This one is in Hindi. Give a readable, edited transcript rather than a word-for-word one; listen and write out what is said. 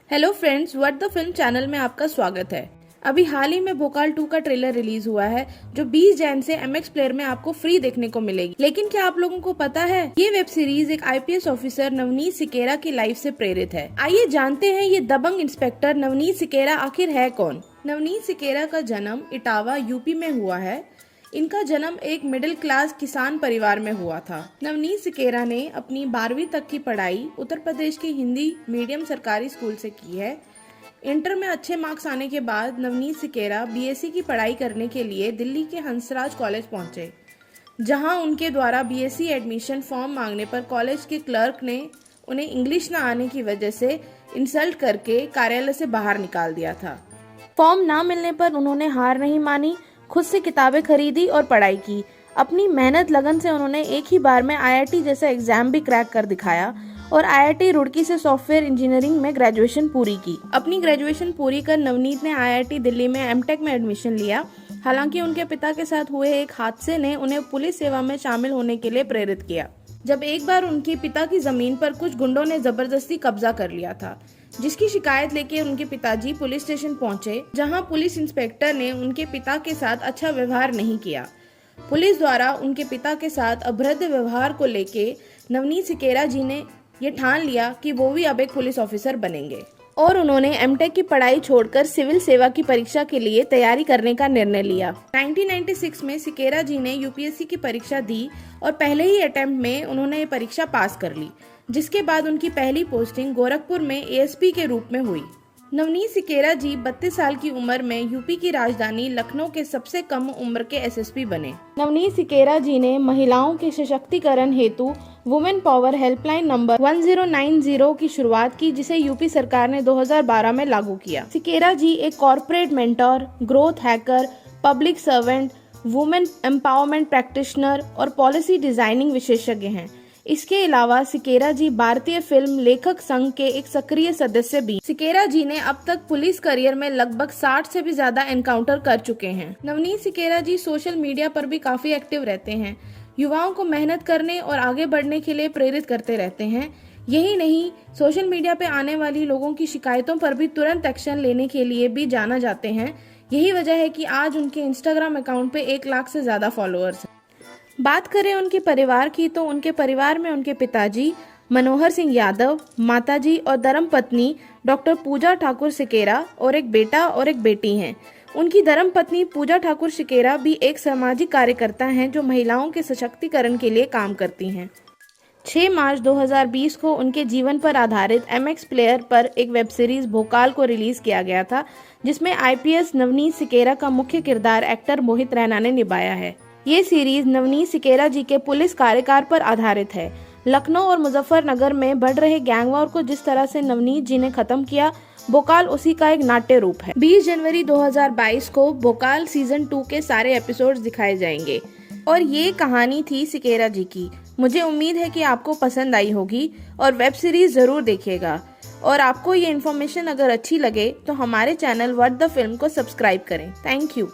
Hello friends, what the film channel में आपका स्वागत है। अभी हाल ही में भोकाल 2 का ट्रेलर रिलीज हुआ है जो 20 जैन से MX प्लेयर में आपको फ्री देखने को मिलेगी। लेकिन क्या आप लोगों को पता है ये वेब सीरीज एक IPS ऑफिसर नवनीत सिकेरा की लाइफ से प्रेरित है। आइए जानते हैं ये दबंग इंस्पेक्टर नवनीत सिकेरा आखिर है कौन। नवनीत सिकेरा का जन्म इटावा यूपी में हुआ है। इनका जन्म एक मिडिल क्लास किसान परिवार में हुआ था। नवनीत सिकेरा ने अपनी 12वीं तक की पढ़ाई उत्तर प्रदेश के हिंदी मीडियम सरकारी स्कूल से की है। इंटर में अच्छे मार्क्स आने के बाद नवनीत सिकेरा BSc की पढ़ाई करने के लिए दिल्ली के हंसराज कॉलेज पहुंचे, जहां उनके द्वारा BSc एडमिशन फॉर्म मांगने पर कॉलेज के क्लर्क ने उन्हें इंग्लिश न आने की वजह से इंसल्ट करके कार्यालय से बाहर निकाल दिया था। फॉर्म ना मिलने पर उन्होंने हार नहीं मानी, खुद से किताबें खरीदी और पढ़ाई की। अपनी मेहनत लगन से उन्होंने एक ही बार में IIT जैसा एग्जाम भी क्रैक कर दिखाया और IIT रुड़की से सॉफ्टवेयर इंजीनियरिंग में ग्रेजुएशन पूरी की। अपनी ग्रेजुएशन पूरी कर नवनीत ने IIT दिल्ली में MTech में एडमिशन लिया। हालांकि उनके पिता के साथ हुए एक हादसे ने उन्हें पुलिस सेवा में शामिल होने के लिए प्रेरित किया। जब एक बार उनके पिता की जमीन पर कुछ गुंडों ने जबरदस्ती कब्जा कर लिया था, जिसकी शिकायत लेके उनके पिताजी पुलिस स्टेशन पहुंचे, जहां पुलिस इंस्पेक्टर ने उनके पिता के साथ अच्छा व्यवहार नहीं किया। पुलिस द्वारा उनके पिता के साथ अभद्र व्यवहार को लेके नवनीत सिकेरा जी ने ये ठान लिया कि वो भी अब एक पुलिस ऑफिसर बनेंगे और उन्होंने MTech की पढ़ाई छोड़कर सिविल सेवा की परीक्षा के लिए तैयारी करने का निर्णय लिया। 1996 में सिकेरा जी ने UPSC की परीक्षा दी और पहले ही अटेम्प्ट में उन्होंने ये परीक्षा पास कर ली, जिसके बाद उनकी पहली पोस्टिंग गोरखपुर में ASP के रूप में हुई। नवनीत सिकेरा जी 32 साल की उम्र में यूपी की राजधानी लखनऊ के सबसे कम उम्र के SSP बने। नवनीत सिकेरा जी ने महिलाओं के सशक्तिकरण हेतु वुमेन पावर हेल्पलाइन नंबर 1090 की शुरुआत की, जिसे यूपी सरकार ने 2012 में लागू किया। सिकेरा जी एक corporate mentor, growth hacker, public servant, women empowerment practitioner और पॉलिसी डिजाइनिंग विशेषज्ञ हैं। इसके अलावा सिकेरा जी भारतीय फिल्म लेखक संघ के एक सक्रिय सदस्य भी। सिकेरा जी ने अब तक पुलिस करियर में लगभग 60 से भी ज्यादा एनकाउंटर कर चुके हैं। नवनीत सिकेरा जी सोशल मीडिया पर भी काफी एक्टिव रहते हैं, युवाओं को मेहनत करने और आगे बढ़ने के लिए प्रेरित करते रहते हैं। यही नहीं, सोशल मीडिया पे आने वाली लोगों की शिकायतों पर भी तुरंत एक्शन लेने के लिए भी जाना जाते हैं। यही वजह है कि आज उनके इंस्टाग्राम अकाउंट पे 1 लाख से ज्यादा फॉलोअर्स हैं। बात करें उनके परिवार की तो उनके परिवार में उनके पिताजी मनोहर सिंह यादव, माताजी और धर्मपत्नी डॉक्टर पूजा ठाकुर सिकेरा और एक बेटा और एक बेटी हैं। उनकी धर्मपत्नी पूजा ठाकुर सिकेरा भी एक सामाजिक कार्यकर्ता हैं जो महिलाओं के सशक्तिकरण के लिए काम करती हैं। 6 मार्च 2020 को उनके जीवन पर आधारित MX प्लेयर पर एक वेब सीरीज भोकाल को रिलीज किया गया था, जिसमें IPS नवनीत सिकेरा का मुख्य किरदार एक्टर मोहित रैना ने निभाया है। ये सीरीज नवनीत सिकेरा जी के पुलिस कार्यकाल पर आधारित है। लखनऊ और मुजफ्फरनगर में बढ़ रहे गैंगवॉर को जिस तरह से नवनीत जी ने खत्म किया, भोकाल उसी का एक नाट्य रूप है। 20 जनवरी 2022 को भोकाल सीजन 2 के सारे एपिसोड्स दिखाए जाएंगे और ये कहानी थी सिकेरा जी की। मुझे उम्मीद है कि आपको पसंद आई होगी और वेब सीरीज जरूर देखिएगा। और आपको ये इन्फॉर्मेशन अगर अच्छी लगे तो हमारे चैनल व्हाट द फिल्म को सब्सक्राइब करें। Thank you.